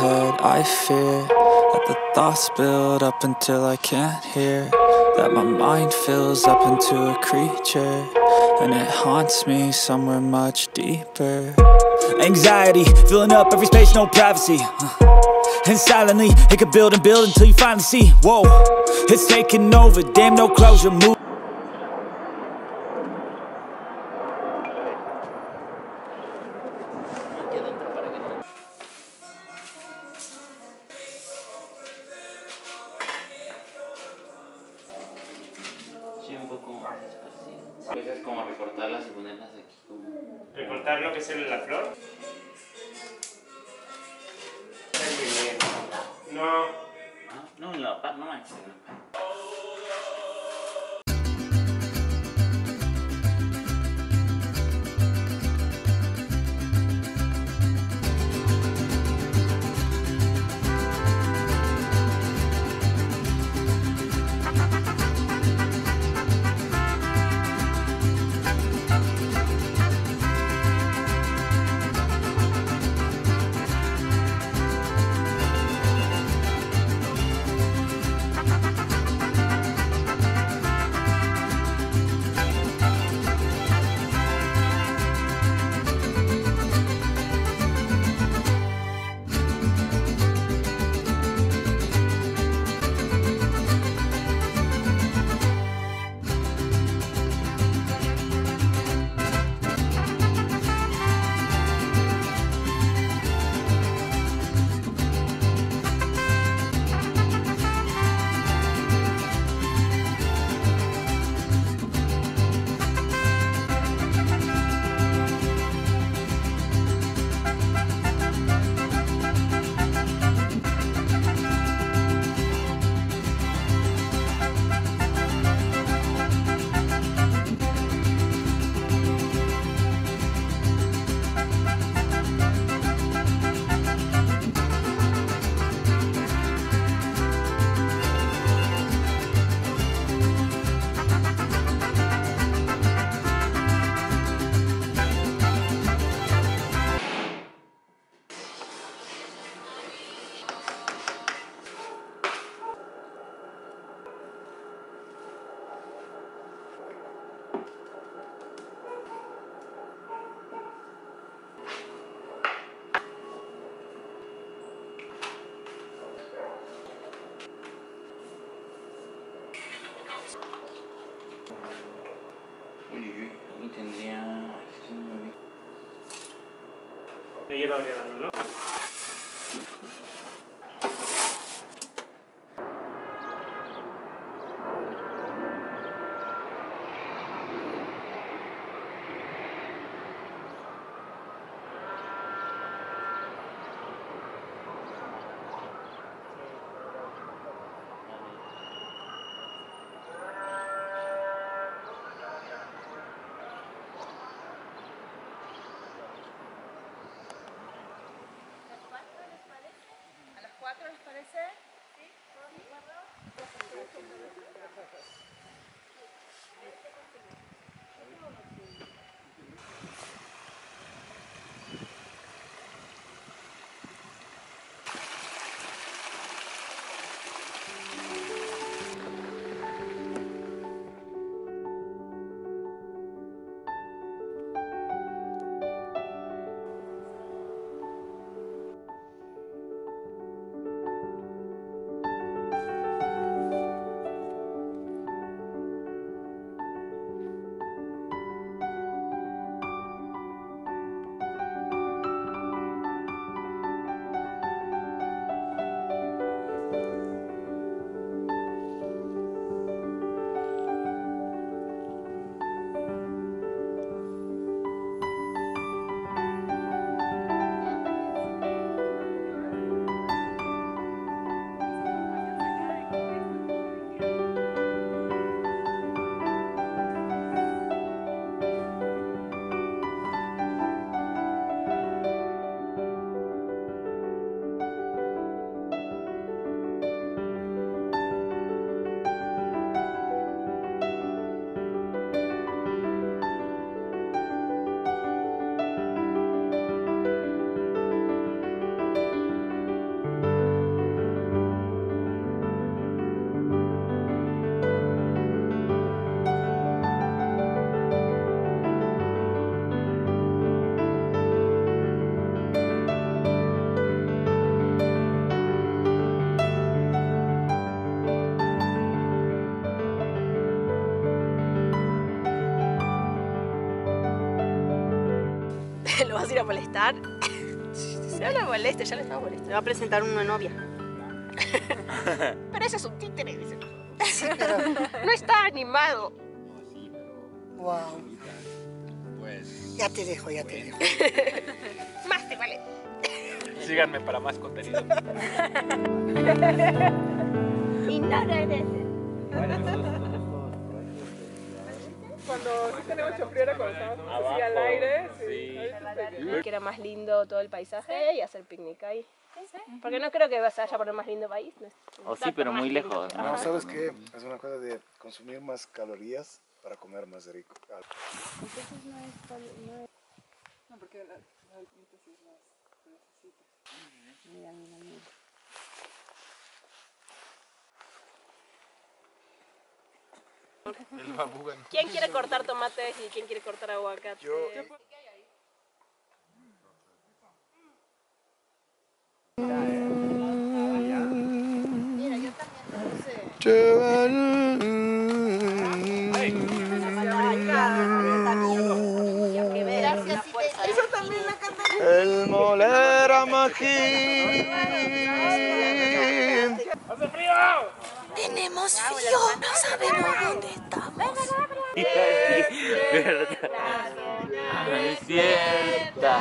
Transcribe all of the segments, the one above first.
head, I fear that the thoughts build up until I can't hear, that my mind fills up into a creature, and it haunts me somewhere much deeper. Anxiety, filling up every space, no privacy. And silently, it could build and build until you finally see, whoa, it's taking over, damn, no closure, move. Sí, un poco más despacio. Empiezas como a recortarlas y ponerlas aquí como... ¿Recortar lo que es la flor? Está muy bien. No. No, en la paz, no manches, en la paz. Y tendría... Me lleva orégano, ¿no? ¿A las 4 les parece? ¿Sí? ¿Todos de acuerdo? vamos a ir a molestar. No lo moleste, ya lo estamos molestando. Me va a presentar una novia. Pero ese es un títere, dice. Sí, pero... No está animado. Wow. Pues... Ya te dejo, ya te dejo. Más te vale. Síganme para más contenido. Y no regreses. Cuando sí tenemos mucho frío era cuando estábamos así al aire. Sí. Que era más lindo todo el paisaje y hacer picnic ahí. Porque no creo que se vaya a poner más lindo país. O sí, pero muy lejos, ¿no? No, ¿sabes qué? Es una cosa de consumir más calorías para comer más rico. Entonces no es... No, porque la alpinita sí es más... necesita. Mira, mira, mira. El babugán. ¿Quién quiere cortar tomates y quién quiere cortar aguacate? Yo... Mira, yo también lo puse. Eso también la cantan. El molera magín. ¡Hace frío! Tenemos frío, no sabemos dónde estamos. Despierta,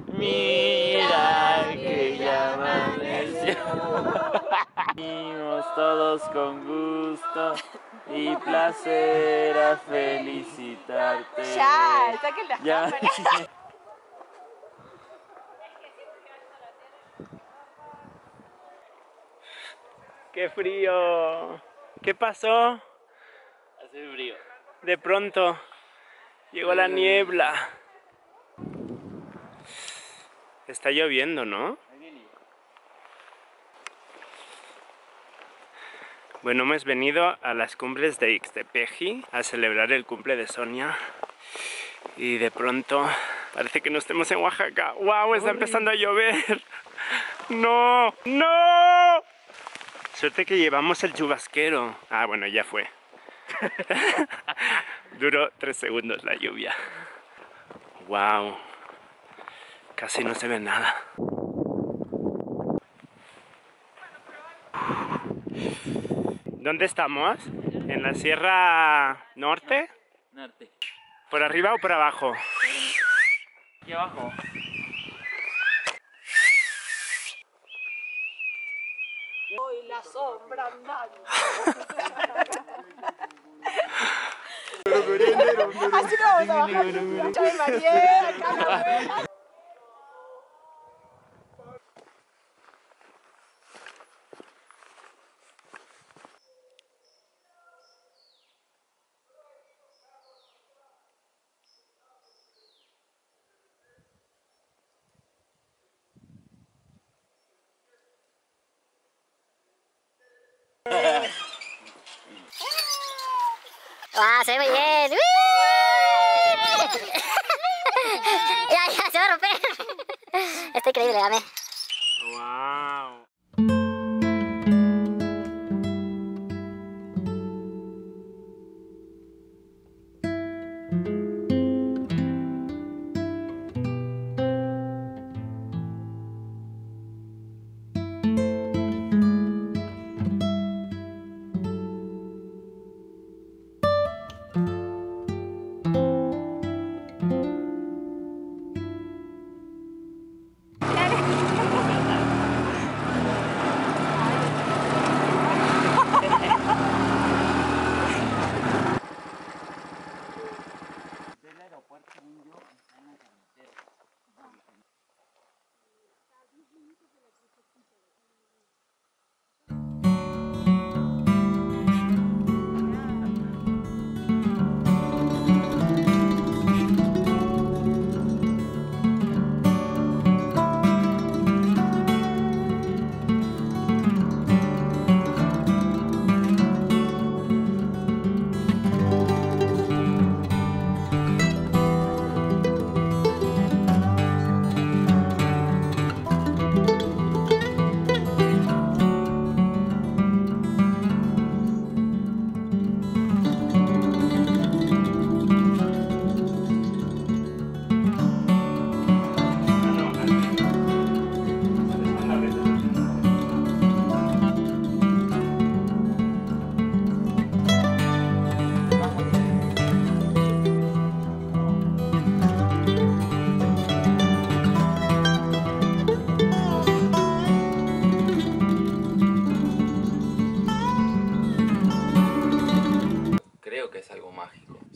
mira que ya amaneció. Venimos todos con gusto y placer a felicitarte. Ya, saquen las Ya. cámaras. ¡Qué frío! ¿Qué pasó? Hace frío. De pronto llegó la niebla. Está lloviendo, ¿no? Bueno, hemos venido a las cumbres de Ixtepeji a celebrar el cumple de Sonia. Y de pronto parece que no estemos en Oaxaca. ¡Wow! Está empezando a llover. ¡No! ¡No! Suerte que llevamos el chubasquero. Ah, bueno, ya fue. Duró 3 segundos la lluvia. ¡Wow! Casi no se ve nada. ¿Dónde estamos? ¿En la Sierra Norte? Norte. ¿Por arriba o por abajo? Aquí abajo. Hoy la sombra andando. Así lo vamos a bajar. Ya me mareé, acá la abuela. ¡Wow! Se ve muy bien. Ya, se va a romper. Está increíble, dame. ¡Wow!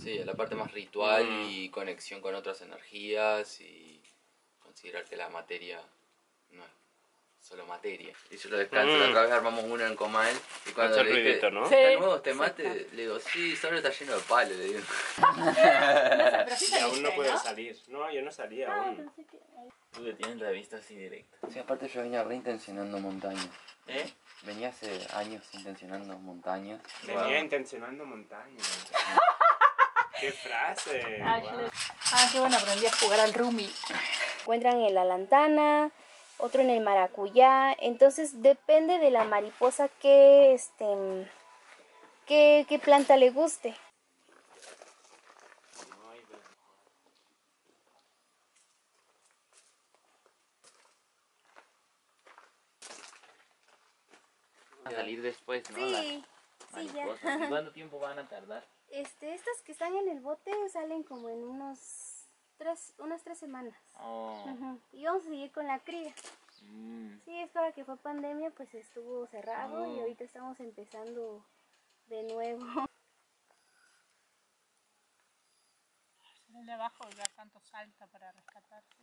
Sí, a la parte más ritual y conexión con otras energías y considerar que la materia no es solo materia. Y yo lo descanso, la otra vez armamos uno en Comal y cuando Hace le dije, ruidito, ¿no? ¿está nuevo este mate? Le digo, sí, solo está lleno de palo, le digo. Y aún no puedo salir. No, yo no salí aún. Tú que tienes la vista así directa. Sí, aparte yo venía reintencionando montañas. ¿Eh? Venía hace años intencionando montañas. Venía intencionando montañas. ¡Qué frase! Wow. Ah, qué bueno, aprendí a jugar al Rumi. Encuentran en la lantana, otro en el maracuyá. Entonces depende de la mariposa qué planta le guste. A salir después, ¿no? Sí, Las sí, ya. mariposas. ¿Y cuánto tiempo van a tardar? Estas que están en el bote salen como en unas 3 semanas. Oh. Ujú. Y vamos a seguir con la cría. Sí, es para que fue pandemia, pues estuvo cerrado y ahorita estamos empezando de nuevo. El de abajo ya tanto salta para rescatarse.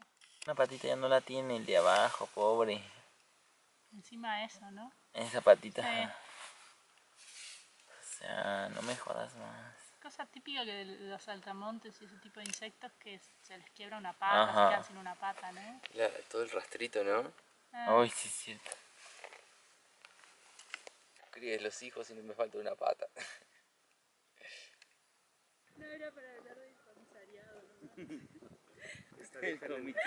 Una patita ya no la tiene, el de abajo, pobre. Encima eso, ¿no? Esa patita. Sí. O sea, no me jodas más. Cosa típica que de los saltamontes y ese tipo de insectos que se les quiebra una pata, Ajá. se quedan sin una pata, ¿no? Todo el rastrito, ¿no? Ah. Ay, sí es cierto. Críes los hijos y no me falta una pata. No era para hablar del comisariado, ¿no? Está diferente.